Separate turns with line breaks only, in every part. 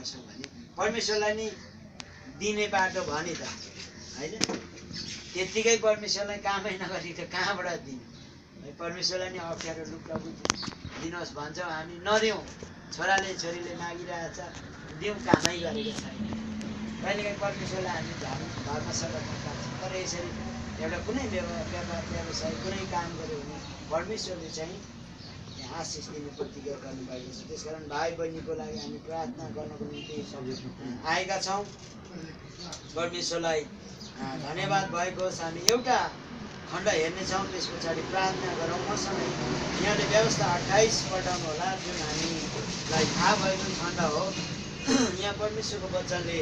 गर्छौँ भने परमेश्वरलाई नि दिने बाटो भने त होइन त्यत्तिकै परमेश्वरलाई कामै नगरी त कहाँबाट दिने है परमेश्वरलाई नि अप्ठ्यारो लुक्लाबुट दिनुहोस् भन्छौँ हामी नदिउँ छोराले छोरीले मागिरहेछ दिउँ कामै गरेको छैन कहिलेकाहीँ परमेश्वरलाई हामी घरमा सघाउन पाउँछौँ तर यसरी एउटा कुनै व्यापार व्यवसाय कुनै काम गऱ्यो भने परमेश्वरले चाहिँ आशिष दिने प्रतिज्ञा गर्नुभएको छ त्यसकारण भाइ बहिनीको लागि हामी प्रार्थना गर्नको निम्ति आएका छौँ परमेश्वरलाई धन्यवाद भएको होस् हामी एउटा खण्ड हेर्नेछौँ त्यस पछाडि प्रार्थना गरौँ मसँगै यहाँले व्यवस्था 28 पल्टाउनु होला जुन हामीलाई थाहा भएको खण्ड हो यहाँ परमेश्वरको वचनले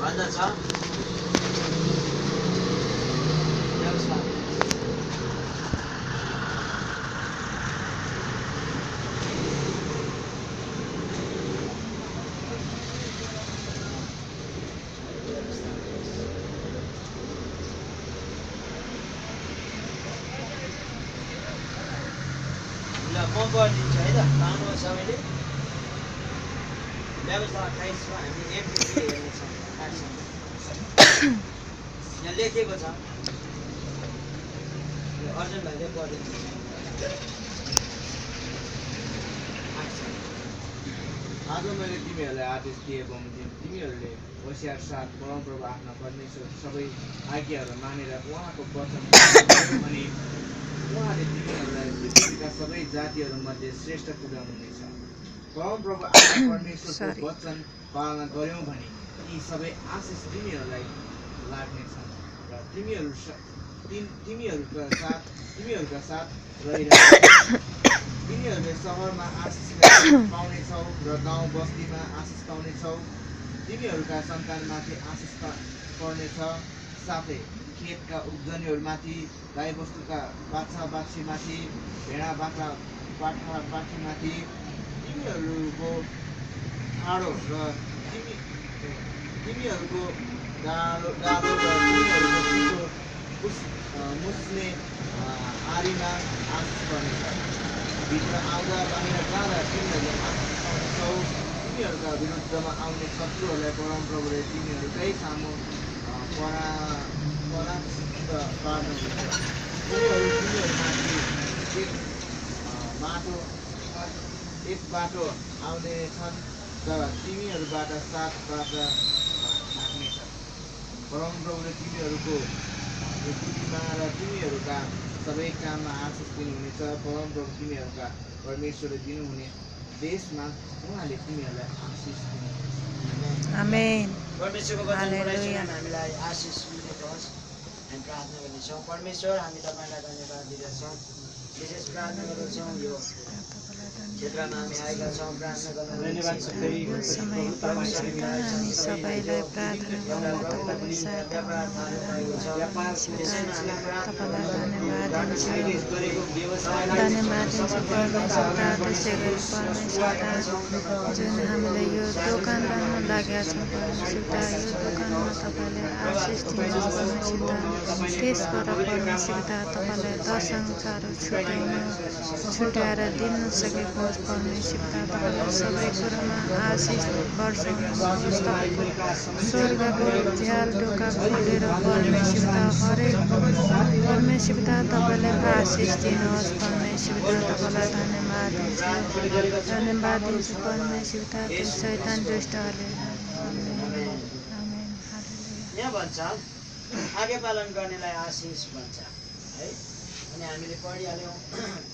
भन्दछ व्यवस्था म गरिदिन्छु है त पाउनु सबैले व्यवस्था 28 मा हामी एक हेर्नेछौँ यहाँ लेखेको छ अर्जुन भाइले पढिदिन्छ
आज मैले तिमीहरूलाई आदेश दिएको तिमीहरूले होसियार साथ परमप्रभु आफ्ना परमेश्वर सबै आज्ञाहरू मानेर उहाँको वचन अनि उहाँले तिमीहरूलाई पृथ्वीका सबै जातिहरूमध्ये श्रेष्ठ तुल्याउनुहुनेछ परमप्रभु आफ्ना परमेश्वरको वचन पालना गर्यौँ भने यी सबै आशिष तिमीहरूलाई लाग्नेछन् र तिमीहरूका साथ रहिरहेको तिमीहरूले सहरमा आशिष पाउनेछौ र गाउँ बस्तीमा आशिष पाउनेछौ तिमीहरूका सन्तानमाथि आशिष पर्नेछ साथै खेतका उब्जनीहरूमाथि गाईबस्तुका बाछा बाछीमाथि भेडा बाख्रा पाठा पाठीमाथि तिमीहरूको ठाडो र तिमीहरूको डालो र तिमीहरूको मुस्ने आरीमा आशिष पर्नेछ भित्र आउँदा बाहिर जाँदा तिमीहरूले आशिष पाउनेछौ तिमीहरूका विरुद्धमा आउने शत्रुहरूलाई परमप्रभुले तिमीहरूकै सामु परास्त पार्नुहुन्छ तिमीहरूमाथि एक बाटो आउनेछन् तर तिमीहरूबाट 7 बाटो भाग्नेछन् परमप्रभुले तिमीहरूको पृथ्वीमा र तिमीहरूका सबै काममा आशिष दिनुहुनेछ परमप्रभु तिमीहरूका परमेश्वरले दिनुहुने देशमा उहाँले तिमीहरूलाई आशिष दिनुहुन्छ
आमेन परमेश्वरको वचनबाट हामीलाई आशिष मिलेको होस् हामी प्रार्थना गर्नेछौँ परमेश्वर हामी तपाईँलाई धन्यवाद दिँदछौँ विशेष प्रार्थना गर्दछौँ यो क्षेत्रमा हामी आएका छौँ प्रार्थना गर्न
धन्यवाद
यो समय परमेश्वरका हामी सबैलाई प्रार्थना गर्न तपाईँले सहायता तपाईँलाई धन्यवाद दिन्छु धन्यवाद दिन्छु परमेश्वरका त्यसै गरी परमेश्वरका जुन हामीले यो दोकान राख्न लागेका छौँ परमेश्वरका यो दोकानमा तपाईँले आशिष दिनुहोस् परमेश्वरका त्यसबाट परमेश्वरका तपाईँले दशंकहरू छुट्याएर दिन सकेको होस् परमेश्वरका तपाईँलाई सबै कुरामा आशिष वर्षाउनुहोस् तपाईँको स्वर्गको झ्याल ढोका खोलेर परमेश्वरका हरेक परमेश्वरका तपाईँले आशिष दिनुहोस् परमेश्वरका तपाईँलाई धन्यवाद दिन्छु परमेश्वरका त्यो शैतान दुष्टहरूले
यहाँ भन्छ आज्ञा पालन गर्नेलाई आशिष भन्छ है अनि हामीले पढिहाल्यौँ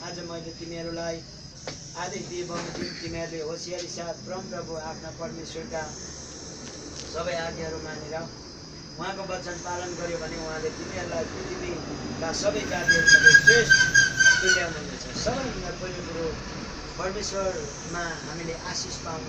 आज मैले तिमीहरूलाई आदेश दिए बमोजिम तिमीहरूले होसियारी साथ परमप्रभु आफ्ना परमेश्वरका सबै आज्ञाहरू मानेर उहाँको वचन पालन गर्यो भने उहाँले तिमीहरूलाई पृथ्वीका सबै जातिहरूमध्ये श्रेष्ठ तुल्याउनुहुनेछ सबैभन्दा पहिलो कुरो परमेश्वरमा हामीले आशिष पाउनु